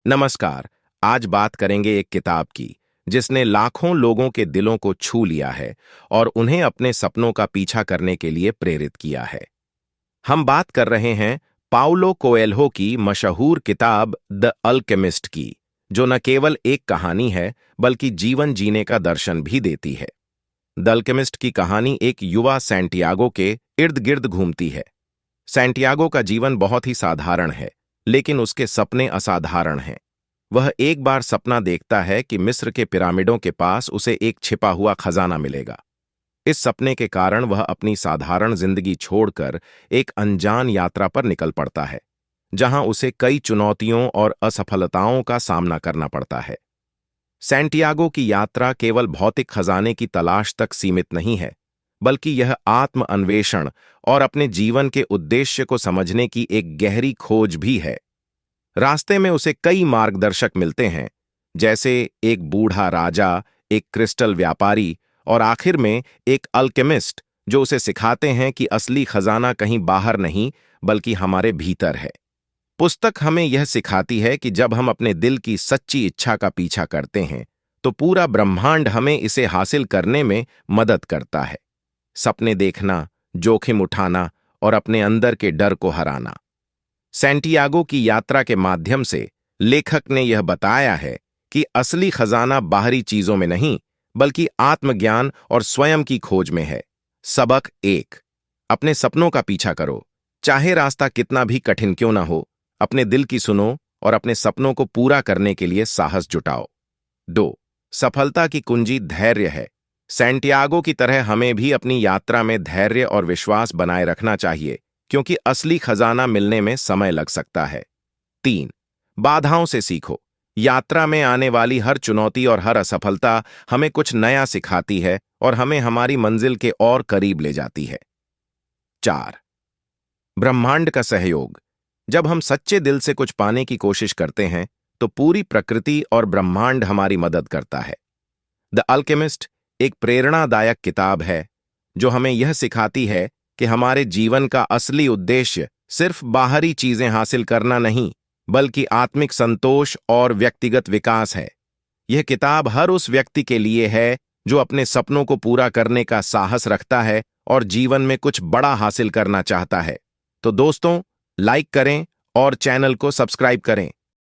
नमस्कार। आज बात करेंगे एक किताब की जिसने लाखों लोगों के दिलों को छू लिया है और उन्हें अपने सपनों का पीछा करने के लिए प्रेरित किया है। हम बात कर रहे हैं पाउलो कोएल्हो की मशहूर किताब द अल्केमिस्ट की, जो न केवल एक कहानी है बल्कि जीवन जीने का दर्शन भी देती है। द अल्केमिस्ट की कहानी एक युवा सैंटियागो के इर्द गिर्द घूमती है। सैंटियागो का जीवन बहुत ही साधारण है, लेकिन उसके सपने असाधारण हैं। वह एक बार सपना देखता है कि मिस्र के पिरामिडों के पास उसे एक छिपा हुआ खजाना मिलेगा। इस सपने के कारण वह अपनी साधारण जिंदगी छोड़कर एक अनजान यात्रा पर निकल पड़ता है, जहां उसे कई चुनौतियों और असफलताओं का सामना करना पड़ता है। सैंटियागो की यात्रा केवल भौतिक खजाने की तलाश तक सीमित नहीं है, बल्कि यह आत्म अन्वेषण और अपने जीवन के उद्देश्य को समझने की एक गहरी खोज भी है। रास्ते में उसे कई मार्गदर्शक मिलते हैं, जैसे एक बूढ़ा राजा, एक क्रिस्टल व्यापारी और आखिर में एक अल्केमिस्ट, जो उसे सिखाते हैं कि असली खजाना कहीं बाहर नहीं बल्कि हमारे भीतर है। पुस्तक हमें यह सिखाती है कि जब हम अपने दिल की सच्ची इच्छा का पीछा करते हैं, तो पूरा ब्रह्मांड हमें इसे हासिल करने में मदद करता है। सपने देखना, जोखिम उठाना और अपने अंदर के डर को हराना। सैंटियागो की यात्रा के माध्यम से लेखक ने यह बताया है कि असली खजाना बाहरी चीजों में नहीं, बल्कि आत्मज्ञान और स्वयं की खोज में है। सबक 1। अपने सपनों का पीछा करो, चाहे रास्ता कितना भी कठिन क्यों ना हो। अपने दिल की सुनो और अपने सपनों को पूरा करने के लिए साहस जुटाओ। 2। सफलता की कुंजी धैर्य है। सैंटियागो की तरह हमें भी अपनी यात्रा में धैर्य और विश्वास बनाए रखना चाहिए, क्योंकि असली खजाना मिलने में समय लग सकता है। 3। बाधाओं से सीखो। यात्रा में आने वाली हर चुनौती और हर असफलता हमें कुछ नया सिखाती है और हमें हमारी मंजिल के और करीब ले जाती है। 4। ब्रह्मांड का सहयोग। जब हम सच्चे दिल से कुछ पाने की कोशिश करते हैं, तो पूरी प्रकृति और ब्रह्मांड हमारी मदद करता है। द अल्केमिस्ट एक प्रेरणादायक किताब है, जो हमें यह सिखाती है कि हमारे जीवन का असली उद्देश्य सिर्फ बाहरी चीजें हासिल करना नहीं, बल्कि आत्मिक संतोष और व्यक्तिगत विकास है। यह किताब हर उस व्यक्ति के लिए है जो अपने सपनों को पूरा करने का साहस रखता है और जीवन में कुछ बड़ा हासिल करना चाहता है। तो दोस्तों, लाइक करें और चैनल को सब्सक्राइब करें।